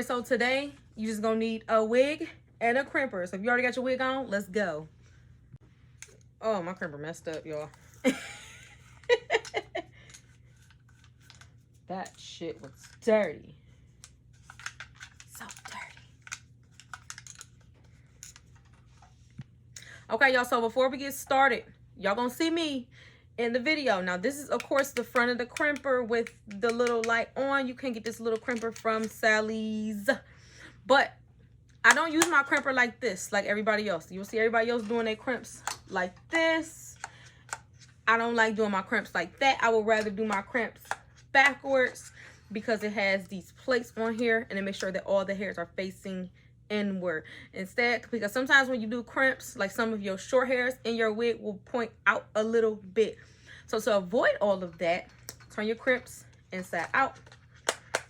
right, so today you just gonna need a wig and a crimper. So if you already got your wig on, let's go. Oh, my crimper messed up, y'all. That shit was dirty. So dirty. Okay, y'all, so before we get started, y'all gonna see me in the video. Now, this is, of course, the front of the crimper with the little light on. You can get this little crimper from Sally's. But I don't use my crimper like this, like everybody else. You'll see everybody else doing their crimps like this. I don't like doing my crimps like that. I would rather do my crimps backwards because it has these plates on here and it makes sure that all the hairs are facing inward. Instead, because sometimes when you do crimps, like some of your short hairs in your wig will point out a little bit. So to avoid all of that, turn your crimps inside out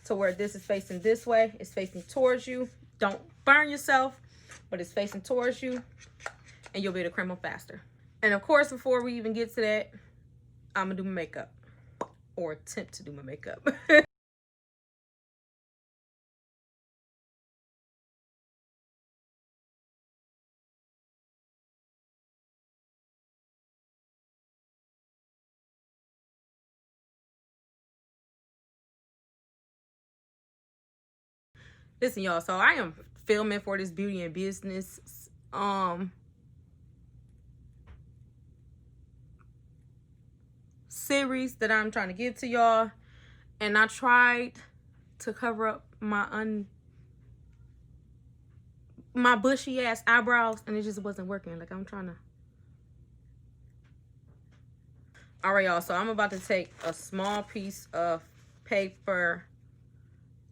to where this is facing this way. It's facing towards you. Don't burn yourself, but it's facing towards you and you'll be able to crimp them faster. And of course, before we even get to that, I'm gonna do my makeup, or attempt to do my makeup. Listen, y'all, so I am filming for this beauty and business series that I'm trying to give to y'all, and I tried to cover up my bushy ass eyebrows and it just wasn't working. Like, I'm trying to. All right, y'all, so I'm about to take a small piece of paper.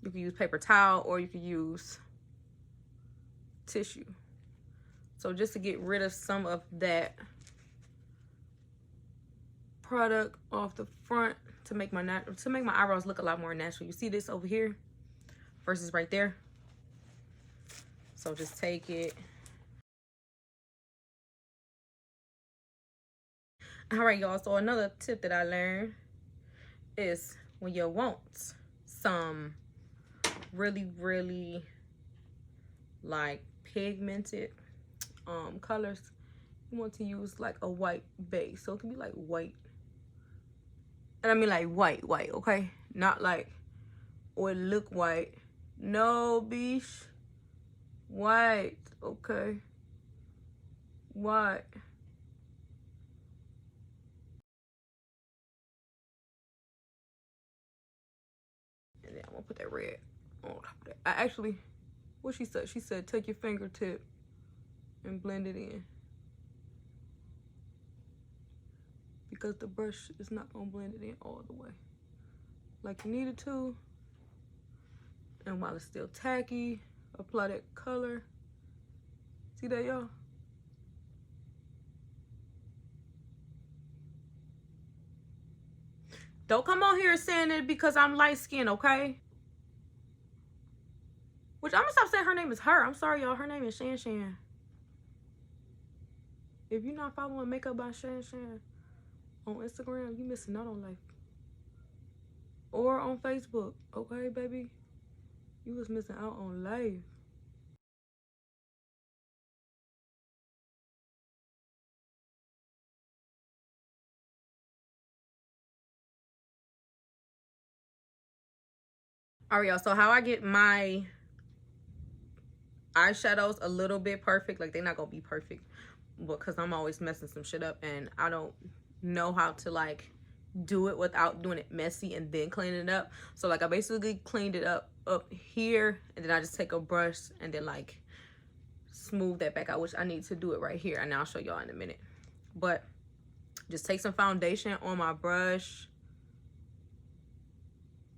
You can use paper towel or you can use tissue. So just to get rid of some of that product off the front to make my eyebrows look a lot more natural. You see this over here versus right there. So just take it. All right, y'all, so another tip that I learned is when you want some really like pigmented colors, you want to use like a white base. So it can be like white, and I mean like white, okay? Not like, or look white. No, bish. White, okay? White. And then I'm gonna put that red on top of that. I actually, what she said take your fingertip and blend it in, because the brush is not gonna blend it in all the way like you need it to. And while it's still tacky, apply that color. See that, y'all? Don't come on here saying it because I'm light skinned, okay? Which I'm gonna stop saying her name is her. I'm sorry, y'all. Her name is Shan Shan. If you're not following Makeup by Shan Shan on Instagram, you missing out on life. Or on Facebook, okay, baby? You was missing out on life. All right, y'all, so how I get my eyeshadows a little bit perfect, like they're not gonna be perfect because I'm always messing some shit up and I don't know how to like do it without doing it messy and then cleaning it up. So like I basically cleaned it up here, and then I just take a brush and then like smooth that back out, which I need to do it right here, and I'll show y'all in a minute. But just take some foundation on my brush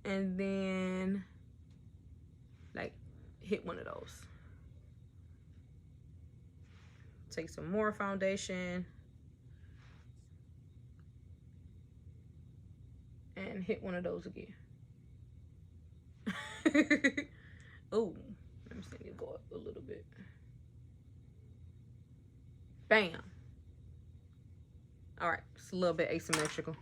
and then like hit one of those. Take some more foundation and hit one of those again. Oh, let me see it go up a little bit. Bam. All right, it's a little bit asymmetrical.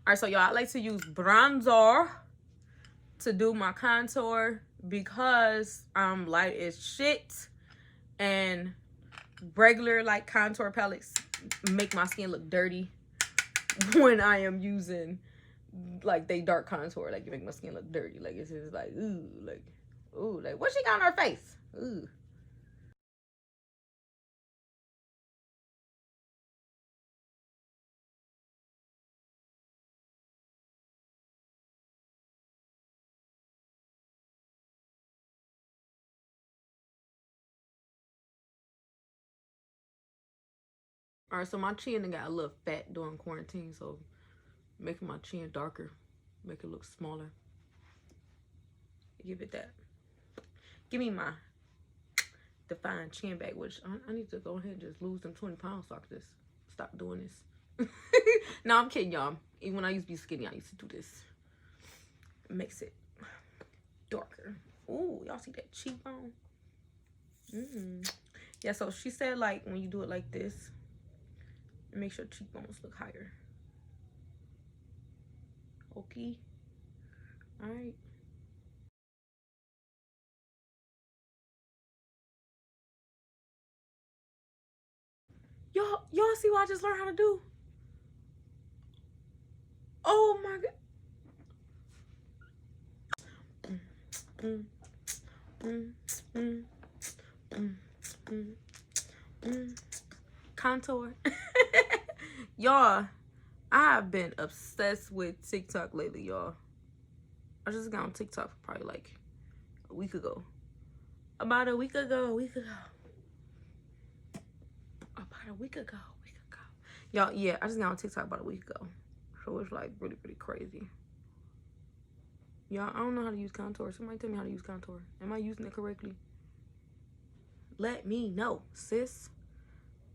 All right, so y'all, I like to use bronzer to do my contour because I'm light as shit, and regular like contour palettes make my skin look dirty when I am using like they dark contour. Like, it make my skin look dirty. Like, it's just like, ooh, like what she got on her face? Ooh. All right, so my chin got a little fat during quarantine, so making my chin darker, make it look smaller. Give it that. Give me my defined chin back, which I need to go ahead and just lose them 20 pounds so I can just stop doing this. No, I'm kidding, y'all. Even when I used to be skinny, I used to do this. It makes it darker. Ooh, y'all see that cheekbone? Yeah, so she said, like, when you do it like this, it makes your cheekbones look higher. Okay. All right. Y'all see what I just learned how to do? Oh my god. Contour. Y'all, I've been obsessed with TikTok lately, y'all. I just got on TikTok probably like a week ago. About a week ago. Y'all, yeah, I just got on TikTok about a week ago. So it's like really, really crazy. Y'all, I don't know how to use contour. Somebody tell me how to use contour. Am I using it correctly? Let me know, sis.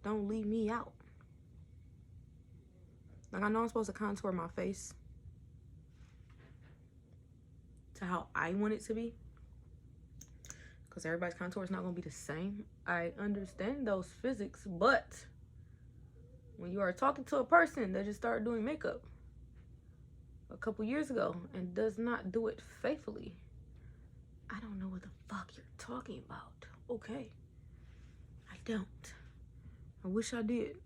Don't leave me out. Like, I know I'm supposed to contour my face to how I want it to be, because everybody's contour is not going to be the same. I understand those physics, but when you are talking to a person that just started doing makeup a couple years ago and does not do it faithfully, I don't know what the fuck you're talking about. Okay, I don't. I wish I did.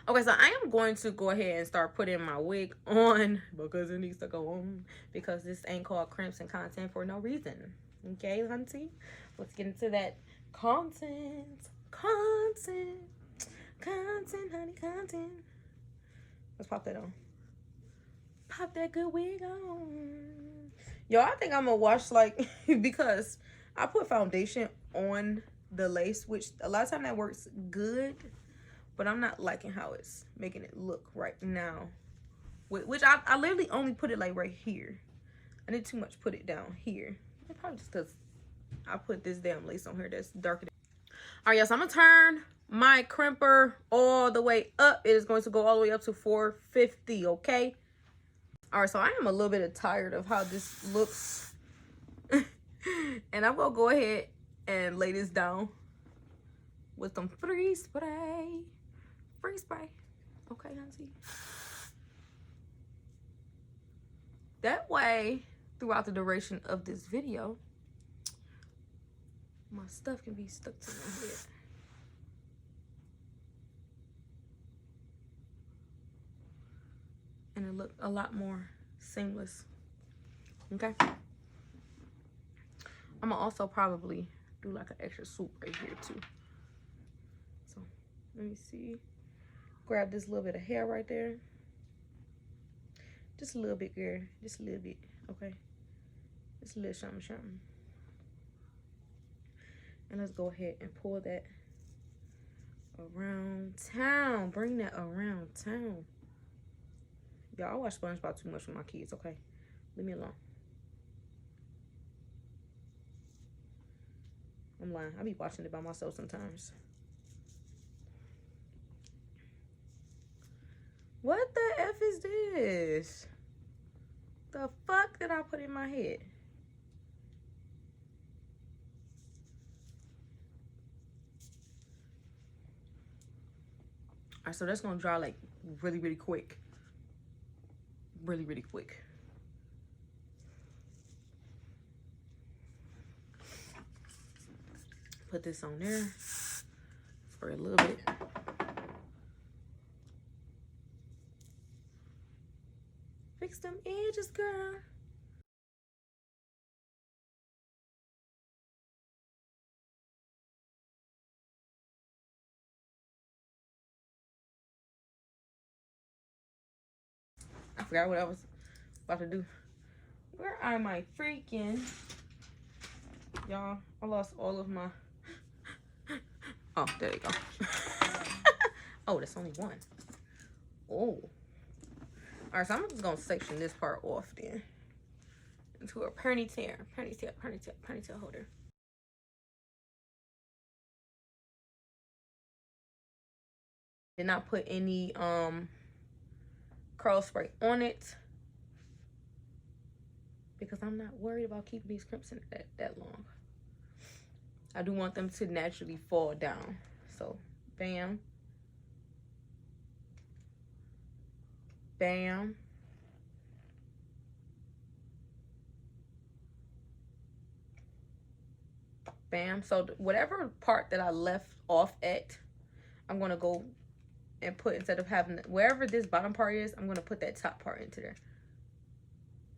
Okay, so I am going to go ahead and start putting my wig on because it needs to go on, because this ain't called crimps and content for no reason. Okay, hunty? Let's get into that content, honey, content. Let's pop that on. Pop that good wig on. Yo, I think I'm gonna wash, like, because I put foundation on the lace, which a lot of time that works good, but I'm not liking how it's making it look right now. Which I literally only put it like right here. I didn't too much put it down here. It's probably just because I put this damn lace on here that's darker. All right, yes, I'm gonna turn my crimper all the way up. It is going to go all the way up to 450, okay? All right, so I am a little bit tired of how this looks. And I'm gonna go ahead and lay this down with some freeze spray. Okay, auntie. That way, throughout the duration of this video, my stuff can be stuck to my head. And it look a lot more seamless. Okay. I'm gonna also probably do like an extra swoop right here too. So let me see. Grab this little bit of hair right there. Just a little bit, girl. Just a little bit. Okay. Just a little something. And let's go ahead and pull that around town. Bring that around town. Y'all, I watch SpongeBob too much with my kids, okay? Leave me alone. I'm lying. I be watching it by myself sometimes. What the F is this? The fuck? did I put in my head? All right, so that's gonna dry like really, really quick. Really, really quick. Put this on there for a little bit. Fix them edges, girl. I forgot what I was about to do. Where am I freaking? Y'all, I lost all of my... Oh, there you go. Oh, that's only one. Oh. Alright, so I'm just gonna section this part off then. Into a ponytail holder. Did not put any curl spray on it because I'm not worried about keeping these crimps in that long. I do want them to naturally fall down. So, bam. Bam. Bam. So, whatever part that I left off at, I'm going to go and put, instead of having, wherever this bottom part is, I'm going to put that top part into there.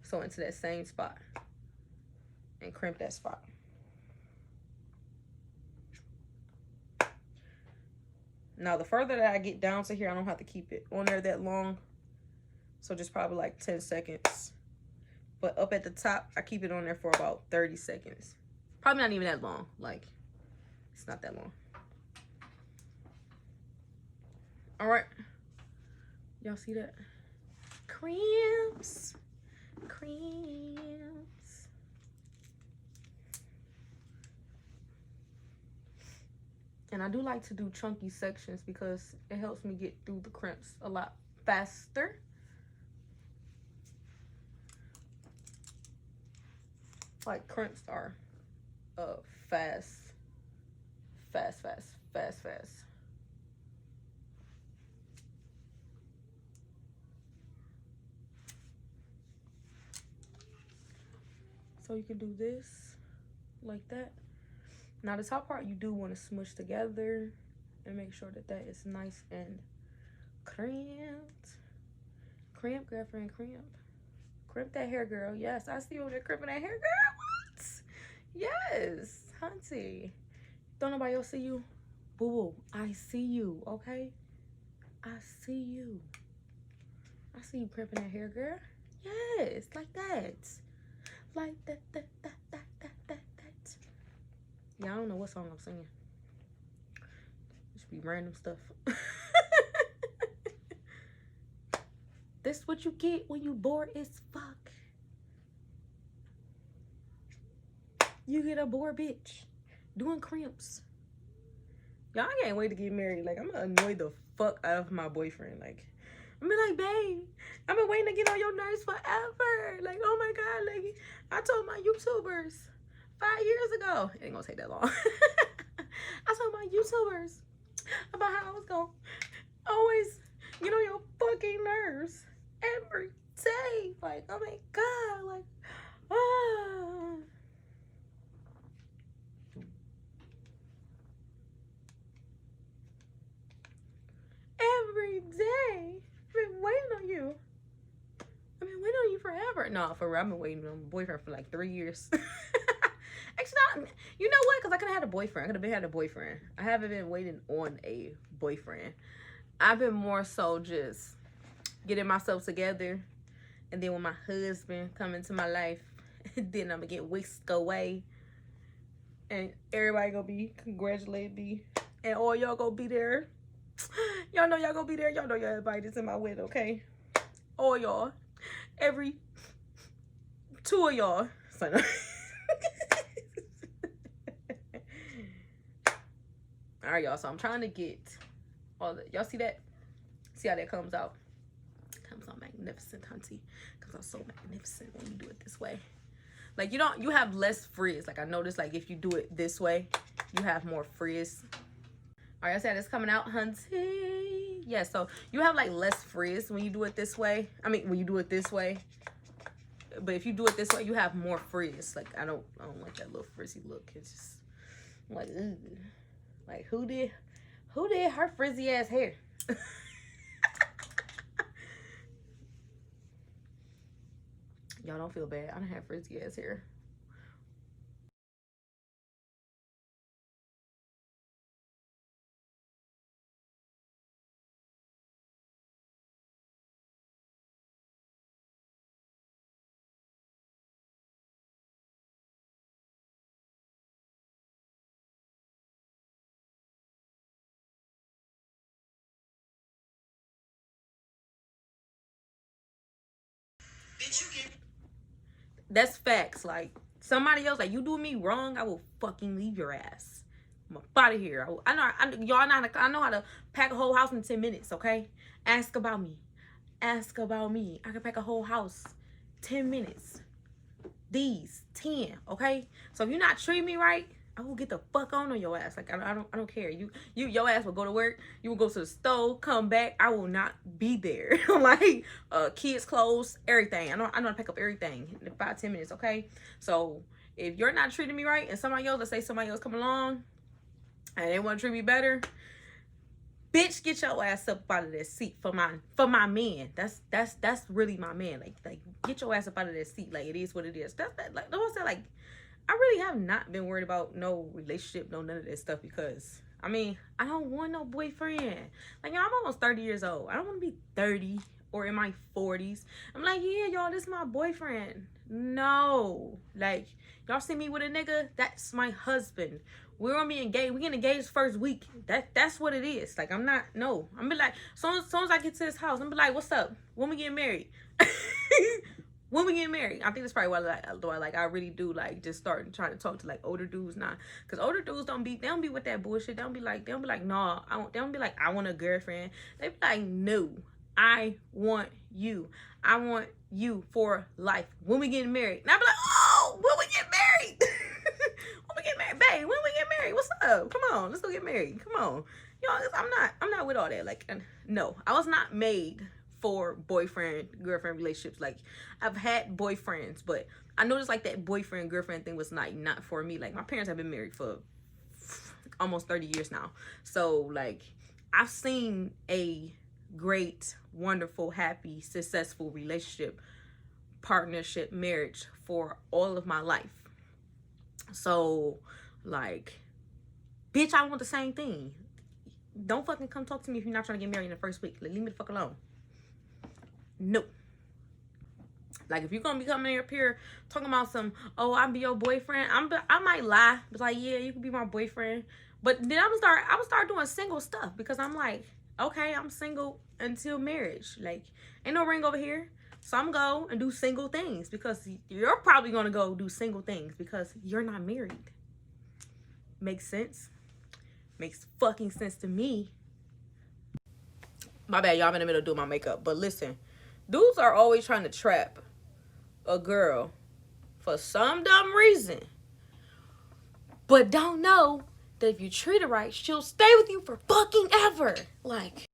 So, into that same spot. And crimp that spot. Now, the further that I get down to here, I don't have to keep it on there that long. So, just probably like 10 seconds. But up at the top, I keep it on there for about 30 seconds. Probably not even that long. Like, it's not that long. All right. Y'all see that? Crimps. Crimps. And I do like to do chunky sections because it helps me get through the crimps a lot faster. Like, crimps are fast. So you can do this like that. Now the top part you do want to smush together and make sure that that is nice and crimped. Crimp, girlfriend, crimp. Crimp that hair, girl. Yes, I see you over there crimping that hair, girl. What? Yes, hunty. Don't nobody else see you? Boo-boo, I see you, okay? I see you. I see you crimping that hair, girl. Yes, like that. Like that. Yeah, I don't know what song I'm singing. It should be random stuff. This what you get when you bored as fuck. You get a bored bitch doing crimps. Y'all, I can't wait to get married. Like, I'm gonna annoy the fuck out of my boyfriend. Like, I'm be like, babe, I've been waiting to get on your nerves forever. Like, oh my God, like, I told my YouTubers 5 years ago. It ain't gonna take that long. I told my YouTubers about how I was gonna always get on your fucking nerves every day. Like, oh my God, like, ah. Every day. I've been waiting on you. I've been waiting on you forever. No, for real, I've been waiting on my boyfriend for like 3 years. Actually, not, you know what? Because I could have had a boyfriend. I could have had a boyfriend. I haven't been waiting on a boyfriend. I've been more so just getting myself together. And then when my husband come into my life, then I'm going to get whisked away. And everybody going to be congratulating me. And all y'all going to be there. Y'all know y'all gonna be there. Y'all know y'all invited to my wedding, okay? All y'all. Every 2 of y'all. Alright, y'all. So I'm trying to get all the, y'all see that? See how that comes out? Comes out magnificent. magnificent, hunty, because I'm so magnificent when you do it this way. Like, you have less frizz. Like, I noticed, like, if you do it this way, you have more frizz. All right, I said it's coming out, hunty. Yeah, so you have, like, less frizz when you do it this way. I mean, when you do it this way. But if you do it this way, you have more frizz. Like, I don't like that little frizzy look. It's just, I'm like, ugh. Like, who did her frizzy ass hair? Y'all don't feel bad. I don't have frizzy ass hair. That's facts. Like, somebody else, like, you do me wrong, I will fucking leave your ass. I'm out of here. I know how to pack a whole house in 10 minutes, okay? Ask about me. Ask about me. I can pack a whole house 10 minutes. These 10, okay? So if you're not treating me right, I will get the fuck on your ass. Like, I don't care. Your ass will go to work. You will go to the store, come back. I will not be there. Like, kids' clothes, everything. I know how to pack up everything in 5-10 minutes. Okay. So if you're not treating me right, and somebody else, let's say somebody else come along, and they want to treat me better, bitch, get your ass up out of that seat for my man. That's really my man. Like get your ass up out of that seat. Like, it is what it is. That's that. Like, like, I really have not been worried about no relationship, no none of that stuff, because I mean, I don't want no boyfriend. Like, y'all, I'm almost 30 years old. I don't want to be 30 or in my 40s. I'm like, yeah, y'all, this is my boyfriend. No, like, y'all see me with a nigga, that's my husband. We're gonna be engaged. We get engaged first week. That's what it is. Like, I'm not, no. I'm be like, soon as I get to this house, I'm be like, what's up? When we get married? When we get married? I think that's probably why I really do like just start trying to talk to like older dudes now, because older dudes they don't be with that bullshit. They don't be like, no, they don't be like, I want a girlfriend. They be like, no, I want you. I want you for life. When we get married? And I be like, oh, when we get married? When we get married, babe? When we get married? What's up? Come on, let's go get married. Come on, y'all. I'm not with all that. Like, no, I was not made for boyfriend girlfriend relationships. Like, I've had boyfriends, but I noticed like that boyfriend girlfriend thing was not for me. Like, my parents have been married for almost 30 years now, so like, I've seen a great, wonderful, happy, successful relationship, partnership, marriage for all of my life. So like, bitch, I want the same thing. Don't fucking come talk to me if you're not trying to get married in the first week. Like, leave me the fuck alone. No. Like, if you're gonna be coming up here talking about some, oh, I'll be your boyfriend, I might lie, but like, yeah, you can be my boyfriend. But then I would start doing single stuff, because I'm like, okay, I'm single until marriage. Like, ain't no ring over here. So I'm go and do single things, because you're probably gonna go do single things because you're not married. Makes sense? Makes fucking sense to me. My bad, y'all. I'm in the middle of doing my makeup. But listen, dudes are always trying to trap a girl for some dumb reason, but don't know that if you treat her right, she'll stay with you for fucking ever. Like,